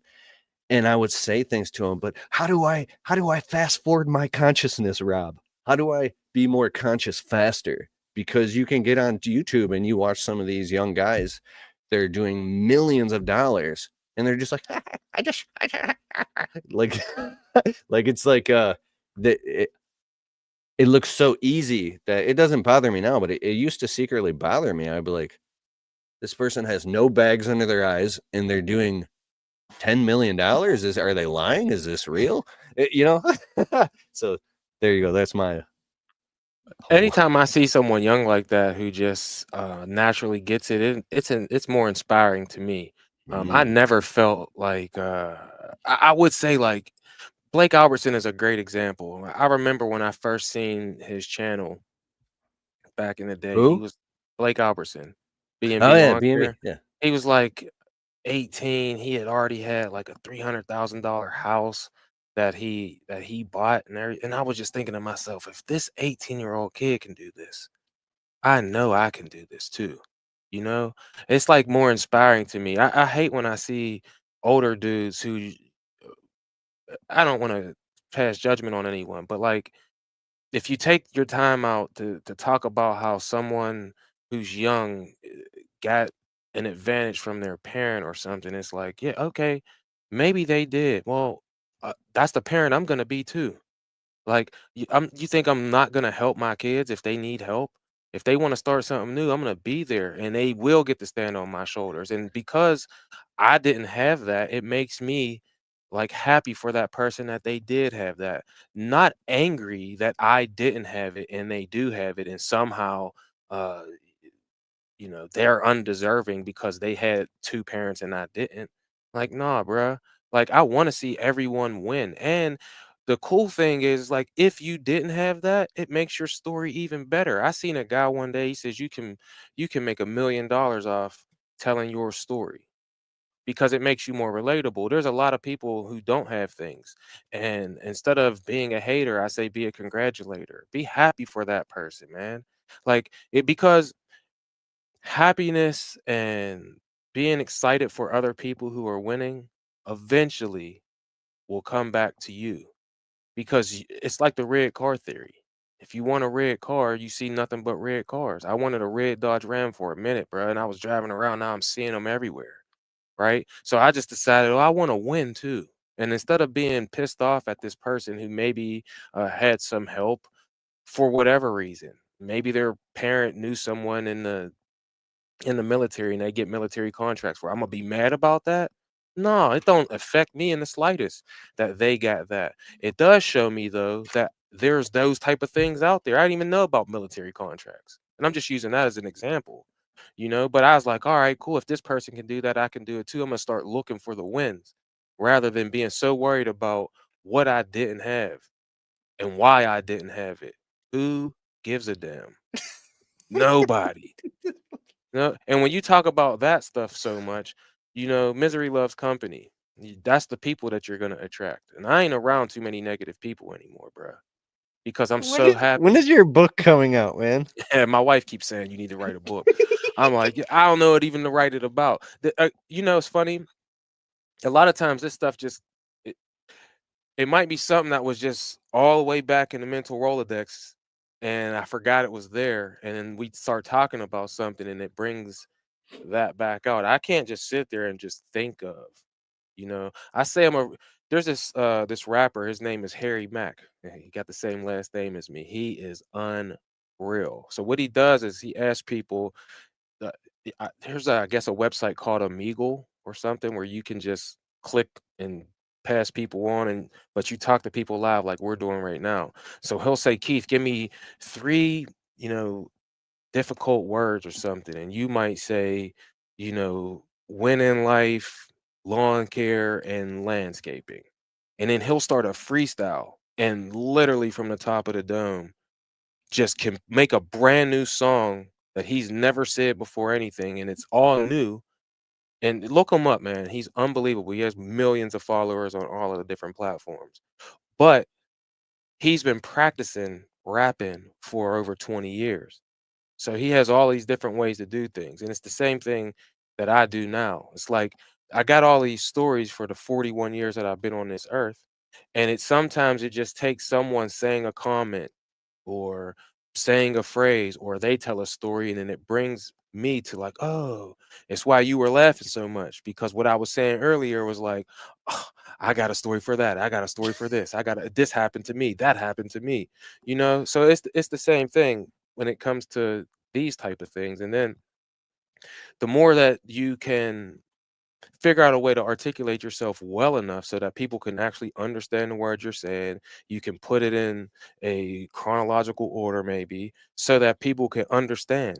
And I would say things to him, but how do I fast forward my consciousness, Rob? How do I be more conscious faster? Because you can get on YouTube and you watch some of these young guys, they're doing millions of dollars and they're just like, like, like it's like, it looks so easy that it doesn't bother me now, but it used to secretly bother me. I'd be like, this person has no bags under their eyes and they're doing $10 million. Are they lying? Is this real? So there you go. That's my whole. Anytime I see someone young like that who just naturally gets it, it's more inspiring to me. I Mm. never felt like I would say like Blake Albertson is a great example. I remember when I first seen his channel back in the day. He Who? was Blake Albertson, Oh B&B yeah, Lawn B&B. Care. Yeah. He was like 18. He had already had like a $300,000 house that he bought and I was just thinking to myself, if this 18-year-old kid can do this, I know I can do this too. You know, it's like more inspiring to me. I hate when I see older dudes who I don't want to pass judgment on anyone, but like if you take your time out to talk about how someone who's young got an advantage from their parent or something, it's like, yeah, okay, maybe they did. Well, that's the parent I'm gonna be too. Like, you think I'm not gonna help my kids if they need help? If they want to start something new, I'm gonna be there, and they will get to stand on my shoulders. And because I didn't have that, it makes me like happy for that person that they did have that. Not angry that I didn't have it and they do have it, and somehow uh they're undeserving because they had two parents and I didn't. Like, nah, bruh. Like, I want to see everyone win. And the cool thing is, like, if you didn't have that, it makes your story even better. I seen a guy one day, he says you can make $1 million off telling your story because it makes you more relatable. There's a lot of people who don't have things. And instead of being a hater, I say be a congratulator. Be happy for that person, man. Like it because happiness and being excited for other people who are winning eventually will come back to you because it's like the red car theory. If you want a red car, you see nothing but red cars. I wanted a red Dodge Ram for a minute, bro, and I was driving around. Now I'm seeing them everywhere, right? So I just decided, oh, I want to win too. And instead of being pissed off at this person who maybe had some help for whatever reason, maybe their parent knew someone in the military and they get military contracts where I'm gonna be mad about that. No, it don't affect me in the slightest that they got that. It does show me though that there's those type of things out there. I didn't even know about military contracts. And I'm just using that as an example, But I was like, all right, cool. If this person can do that, I can do it too. I'm gonna start looking for the wins. rather than being so worried about what I didn't have and why I didn't have it. Who gives a damn? Nobody. No, and when you talk about that stuff so much, misery loves company. That's the people that you're gonna attract. And I ain't around too many negative people anymore, bro, because I'm so When happy. is your book coming out, man? And my wife keeps saying you need to write a book. I'm like, "Yeah, I don't know what even to write it about." It's funny. A lot of times this stuff just it, it might be something that was just all the way back in the mental Rolodex, and I forgot it was there. And then we start talking about something, and it brings that back out. I can't just sit there and just think of, I say there's this rapper, his name is Harry Mack. And he got the same last name as me. He is unreal. So what he does is he asks people there's I guess a website called Omegle or something where you can just click and pass people on, and but you talk to people live like we're doing right now. So he'll say, Keith, give me three, you know, difficult words or something, and you might say, win in life, lawn care, and landscaping. And then he'll start a freestyle and literally from the top of the dome just can make a brand new song that he's never said before anything, and it's all new. And look him up, man. He's unbelievable. He has millions of followers on all of the different platforms. But he's been practicing rapping for over 20 years. So he has all these different ways to do things. And it's the same thing that I do now. It's like I got all these stories for the 41 years that I've been on this earth. And sometimes it just takes someone saying a comment or saying a phrase, or they tell a story, and then it brings me to like, oh, it's why you were laughing so much, because what I was saying earlier was like, oh, I got a story for that, I got a story for this, this happened to me, that happened to me, so it's the same thing when it comes to these type of things. And then the more that you can figure out a way to articulate yourself well enough so that people can actually understand the words you're saying. You can put it in a chronological order, maybe, so that people can understand.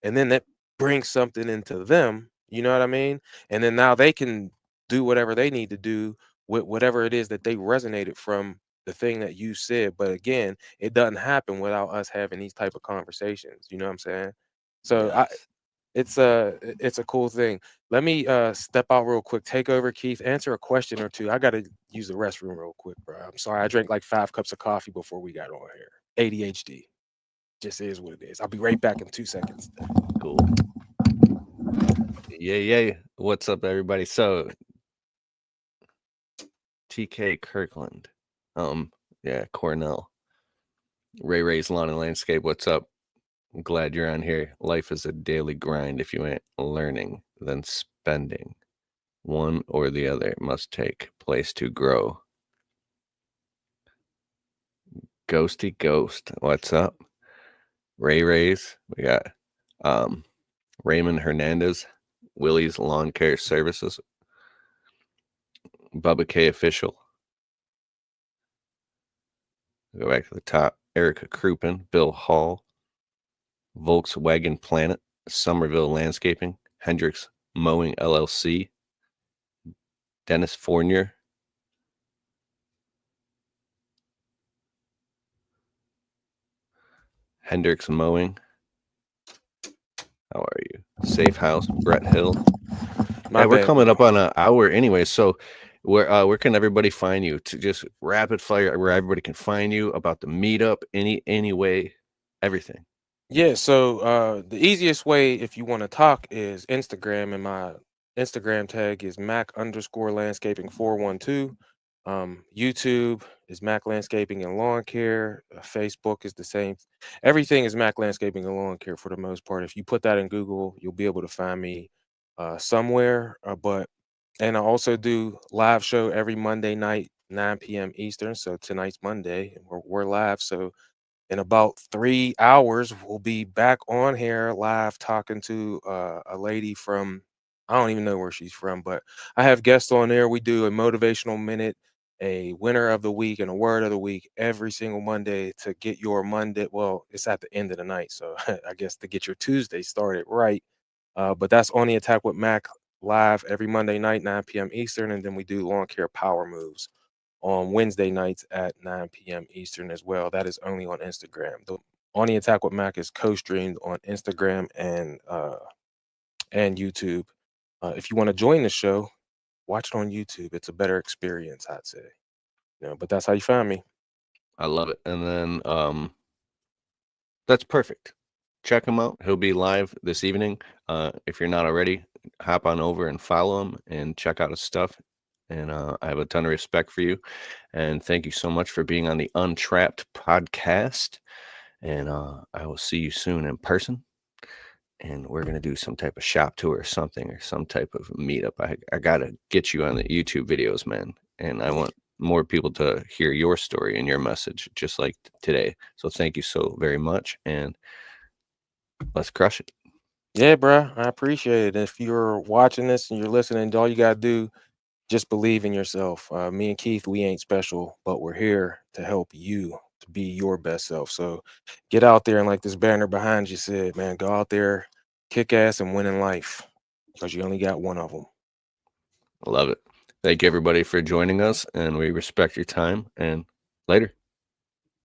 And then that brings something into them, you know what I mean? And then now they can do whatever they need to do with whatever it is that they resonated from the thing that you said. But again, it doesn't happen without us having these type of conversations. You know what I'm saying? So Yes. it's a cool thing. Let me step out real quick. Take over, Keith. Answer a question or two. I gotta use the restroom real quick, bro. I'm sorry. I drank like 5 cups of coffee before we got on here. ADHD just is what it is. I'll be right back in 2 seconds. Cool. Yeah, yeah. What's up, everybody? So, TK Kirkland. Yeah, Cornell. Ray's Lawn and Landscape. What's up? I'm glad you're on here. Life is a daily grind. If you ain't learning, then spending. One or the other must take place to grow. Ghosty Ghost. What's up? Ray's. We got Raymond Hernandez, Willie's Lawn Care Services, Bubba K Official. Go back to the top. Erica Crouppen, Bill Hall, Volkswagen Planet, Somerville Landscaping, Hendricks Mowing LLC, Dennis Fournier, Hendricks Mowing. How are you? Safe House, Brett Hill. My Hey, we're bad, coming bro. up on an hour anyway, so where can everybody find you? To just rapid fire where everybody can find you about the meetup, any way, everything. Yeah, so the easiest way if you want to talk is Instagram, and my Instagram tag is Mac underscore landscaping 412. YouTube is Mac Landscaping and Lawn Care. Facebook is the same. Everything is Mac Landscaping and Lawn Care for the most part. If you put that in Google, you'll be able to find me somewhere. And I also do live show every Monday night, 9 p.m. Eastern. So tonight's Monday, and we're live. So in about 3 hours, we'll be back on here live talking to a lady from, I don't even know where she's from, but I have guests on there. We do a motivational minute, a winner of the week, and a word of the week every single Monday to get your Monday. Well, it's at the end of the night. So I guess to get your Tuesday started right. But that's on the Attack with Mac live every Monday night, 9 p.m. Eastern, and then we do lawn care power moves on Wednesday nights at 9 p.m. Eastern as well. That is only on Instagram. The On the Attack with Mac is co-streamed on Instagram and YouTube. If you want to join the show, watch it on YouTube. It's a better experience, I'd say. But that's how you find me. I love it. And then that's perfect. Check him out. He'll be live this evening. If you're not already, hop on over and follow him and check out his stuff. And I have a ton of respect for you. And thank you so much for being on the Untrapped podcast. And I will see you soon in person. And we're going to do some type of shop tour or something, or some type of meetup. I got to get you on the YouTube videos, man. And I want more people to hear your story and your message, just like today. So thank you so very much. And let's crush it. Yeah, bruh, I appreciate it. If you're watching this and you're listening, all you gotta do, just believe in yourself. Me and Keith, we ain't special, but we're here to help you to be your best self. So get out there and, like this banner behind you said, man, go out there, kick ass, and win in life because you only got one of them. Love it. Thank you, everybody, for joining us. And we respect your time. And later.